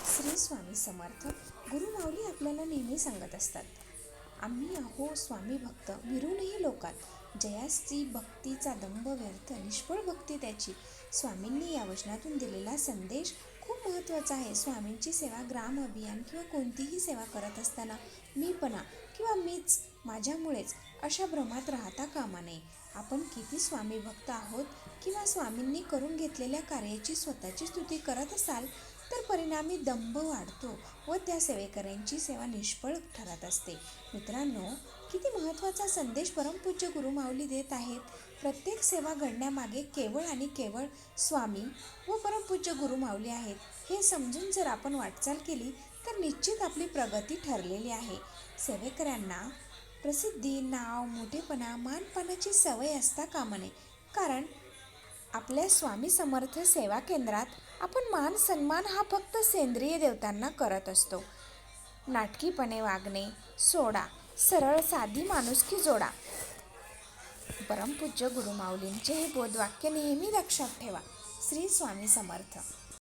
श्री स्वामी समर्थ. गुरुमाऊली आपल्याला नेहमी सांगत असतात, आम्ही आहो स्वामी भक्त विरूनही लोकात. जयाची भक्तीचा दंभ व्यर्थ, निष्फळ भक्ती त्याची. स्वामींनी या वचनातून दिलेला संदेश खूप महत्त्वाचा आहे. स्वामींची सेवा, ग्राम अभियान किंवा कोणतीही सेवा करत असताना मीपणा किंवा मीच, माझ्यामुळेच अशा भ्रमात राहता कामा नये. आपण किती स्वामी भक्त आहोत किंवा स्वामींनी करून घेतलेल्या कार्याची स्वतःची स्तुती करत असाल तर परिणामी दंभ वाढतो व त्या सेवेकऱ्यांची सेवा निष्फळ ठरत असते. मित्रांनो, किती महत्त्वाचा संदेश परमपूज्य गुरुमाऊली देत आहेत. प्रत्येक सेवा घडण्यामागे केवळ आणि केवळ स्वामी व परमपूज्य गुरुमाऊली आहेत हे समजून जर आपण वाटचाल केली तर निश्चित आपली प्रगती ठरलेली आहे. सेवेकऱ्यांना प्रसिद्धी, नाव, मोठेपणा, मानपानाची सवय असता कामा नये. कारण आपल्या स्वामी समर्थ सेवा केंद्रात आपण मान सन्मान हा फक्त सेंद्रिय देवतांना करत असतो. नाटकीपणे वागणे सोडा, सरळ साधी माणुसकी जोडा. परमपूज्य गुरुमाऊलींचे हे बोधवाक्य नेहमी लक्षात ठेवा. श्री स्वामी समर्थ.